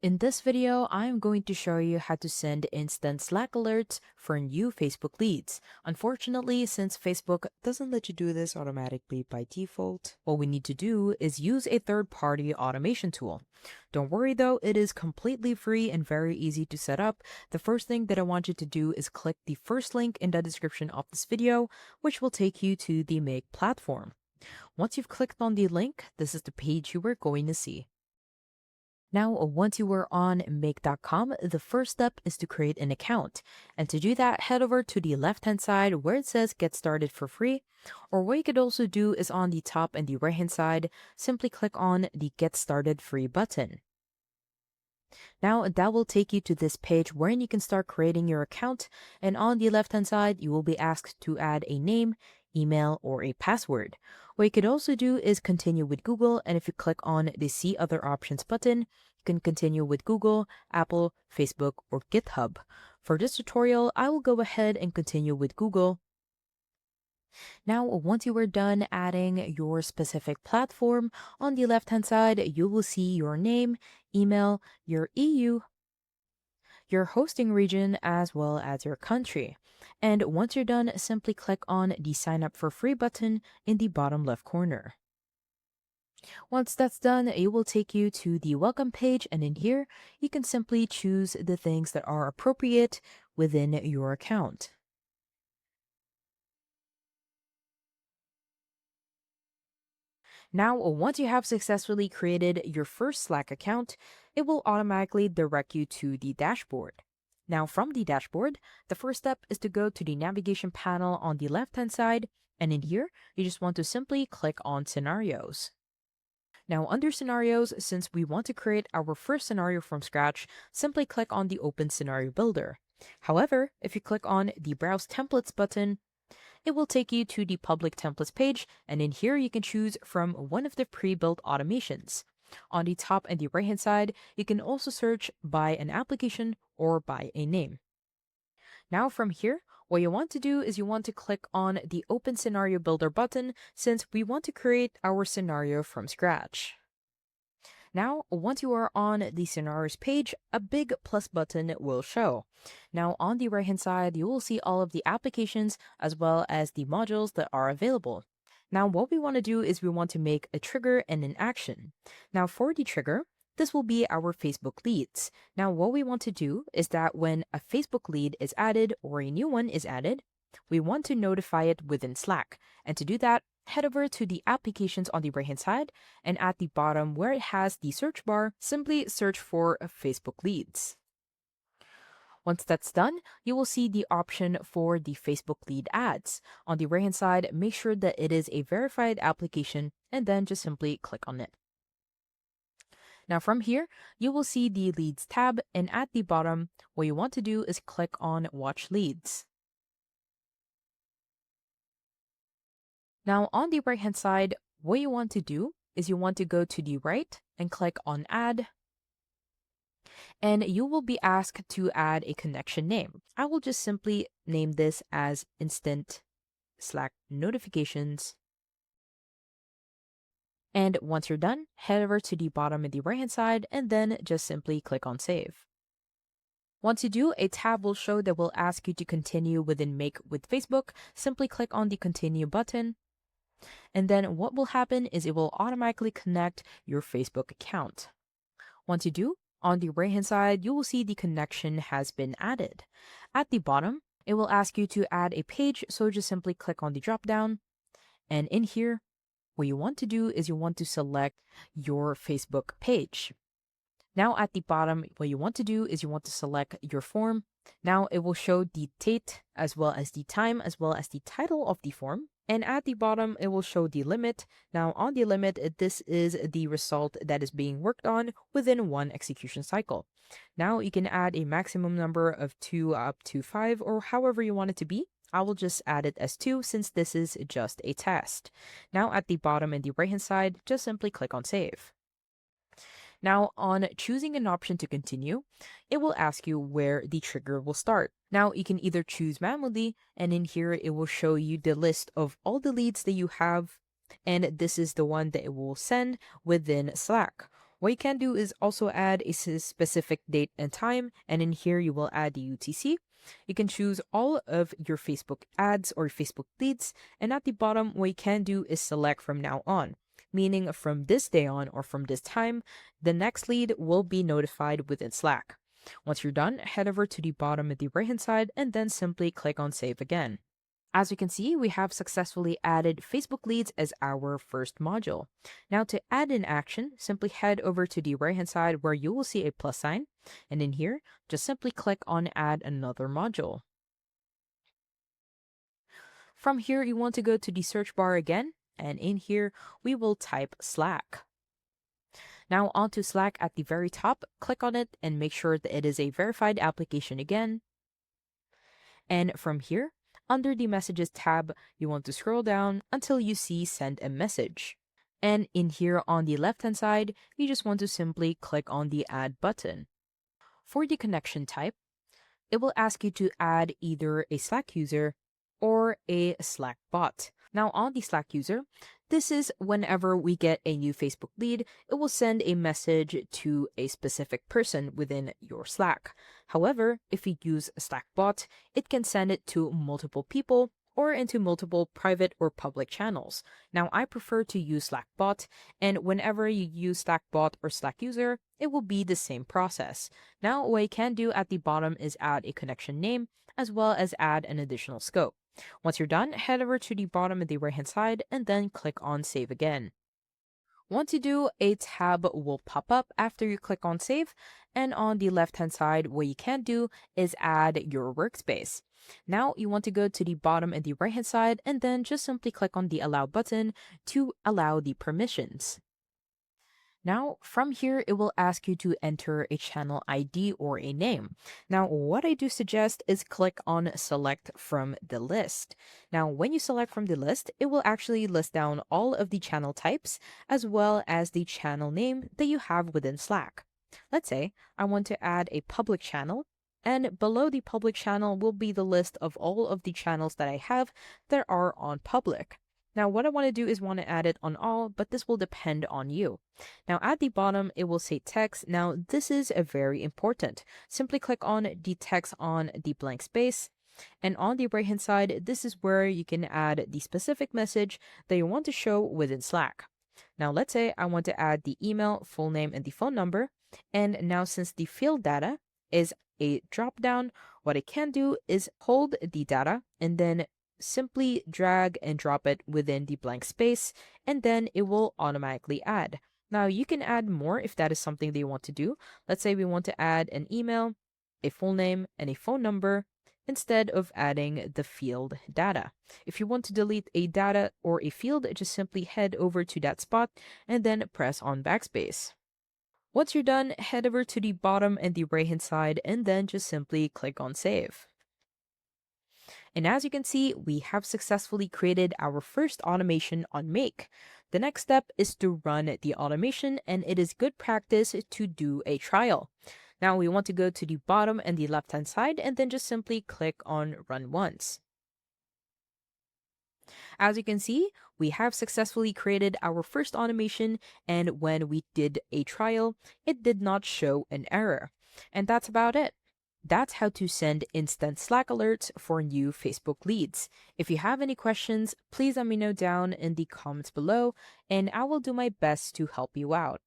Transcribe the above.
In this video, I'm going to show you how to send instant Slack alerts for new Facebook leads. Unfortunately, since Facebook doesn't let you do this automatically by default, what we need to do is use a third-party automation tool. Don't worry though, it is completely free and very easy to set up. The first thing that I want you to do is click the first link in the description of this video, which will take you to the Make platform. Once you've clicked on the link, this is the page you are going to see. Now, once you are on make.com, the first step is to create an account. And to do that, head over to the left-hand side where it says Get Started for Free. Or what you could also do is on the top and the right-hand side, simply click on the Get Started Free button. Now, that will take you to this page wherein you can start creating your account. And on the left-hand side, you will be asked to add a name, email, or a password. What you could also do is continue with Google, and if you click on the See Other Options button, you can continue with Google, Apple, Facebook, or GitHub. For this tutorial, I will go ahead and continue with Google. Now, once you are done adding your specific platform, on the left-hand side, you will see your name, email, your EU, your hosting region, as well as your country. And once you're done, simply click on the Sign Up for Free button in the bottom left corner. Once that's done, it will take you to the welcome page, and in here, you can simply choose the things that are appropriate within your account. Now, once you have successfully created your first Slack account, it will automatically direct you to the dashboard. Now, from the dashboard, the first step is to go to the navigation panel on the left-hand side, and in here, you just want to simply click on Scenarios. Now, under Scenarios, since we want to create our first scenario from scratch, simply click on the Open Scenario Builder. However, if you click on the Browse Templates button, it will take you to the public templates page, and in here you can choose from one of the pre-built automations. On the top and the right hand side, you can also search by an application or by a name. Now from here, what you want to do is you want to click on the Open Scenario Builder button since we want to create our scenario from scratch. Now, once you are on the scenarios page, a big plus button will show. Now, on the right hand side, you will see all of the applications as well as the modules that are available. Now, what we want to do is we want to make a trigger and an action. Now, for the trigger, this will be our Facebook leads. Now, what we want to do is that when a Facebook lead is added or a new one is added, we want to notify it within Slack. And to do that, head over to the applications on the right hand side, and at the bottom where it has the search bar, simply search for Facebook leads. Once that's done, you will see the option for the Facebook lead ads. On the right hand side, make sure that it is a verified application and then just simply click on it. Now from here, you will see the leads tab, and at the bottom, what you want to do is click on Watch Leads. Now on the right hand side, what you want to do is you want to go to the right and click on Add, and you will be asked to add a connection name. I will just simply name this as Instant Slack Notifications. And once you're done, head over to the bottom of the right hand side and then just simply click on Save. Once you do, a tab will show that will ask you to continue within Make with Facebook. Simply click on the Continue button. And then what will happen is it will automatically connect your Facebook account. Once you do, on the right hand side, you will see the connection has been added. At the bottom, it will ask you to add a page, so just simply click on the drop down. And in here, what you want to do is you want to select your Facebook page. Now at the bottom, what you want to do is you want to select your form. Now it will show the date as well as the time as well as the title of the form. And at the bottom, it will show the limit. Now on the limit, this is the result that is being worked on within one execution cycle. Now you can add a maximum number of 2 up to 5 or however you want it to be. I will just add it as 2 since this is just a test. Now at the bottom and the right hand side, just simply click on Save. Now, on choosing an option to continue, it will ask you where the trigger will start. Now, you can either choose manually, and in here, it will show you the list of all the leads that you have, and this is the one that it will send within Slack. What you can do is also add a specific date and time, and in here you will add the UTC. You can choose all of your Facebook ads or Facebook leads, and at the bottom, what you can do is select from now on, meaning from this day on or from this time, the next lead will be notified within Slack. Once you're done, head over to the bottom at the right hand side and then simply click on Save again. As you can see, we have successfully added Facebook leads as our first module. Now to add an action, simply head over to the right hand side where you will see a plus sign, and in here, just simply click on Add Another Module. From here, you want to go to the search bar again, and in here, we will type Slack. Now onto Slack at the very top, click on it and make sure that it is a verified application again. And from here, under the Messages tab, you want to scroll down until you see Send a Message. And in here on the left-hand side, you just want to simply click on the Add button. For the connection type, it will ask you to add either a Slack user or a Slack bot. Now on the Slack user, this is whenever we get a new Facebook lead, it will send a message to a specific person within your Slack. However, if you use Slack bot, it can send it to multiple people or into multiple private or public channels. Now, I prefer to use Slack bot, and whenever you use Slack bot or Slack user, it will be the same process. Now, what you can do at the bottom is add a connection name as well as add an additional scope. Once you're done, head over to the bottom of the right hand side and then click on Save again. Once you do, a tab will pop up after you click on Save, and on the left hand side, what you can do is add your workspace. Now you want to go to the bottom of the right hand side and then just simply click on the Allow button to allow the permissions. Now, from here, it will ask you to enter a channel ID or a name. Now, what I do suggest is click on Select from the list. Now, when you select from the list, it will actually list down all of the channel types as well as the channel name that you have within Slack. Let's say I want to add a public channel, and below the public channel will be the list of all of the channels that I have that are on public. Now, what I want to do is want to add it on all, but this will depend on you. Now, at the bottom, it will say text. Now, this is a very important. Simply click on the text on the blank space. And on the right-hand side, this is where you can add the specific message that you want to show within Slack. Now, let's say I want to add the email, full name, and the phone number. And now, since the field data is a drop-down, what I can do is hold the data and then simply drag and drop it within the blank space, and then it will automatically add. Now, you can add more if that is something that you want to do. Let's say we want to add an email, a full name, and a phone number instead of adding the field data. If you want to delete a data or a field, just simply head over to that spot and then press on backspace. Once you're done, head over to the bottom and the right hand side and then just simply click on Save. And as you can see, we have successfully created our first automation on Make. The next step is to run the automation, and it is good practice to do a trial. Now we want to go to the bottom and the left hand side and then just simply click on Run Once. As you can see, we have successfully created our first automation, and when we did a trial, it did not show an error. And that's about it. That's how to send instant Slack alerts for new Facebook leads. If you have any questions, please let me know down in the comments below, and I will do my best to help you out.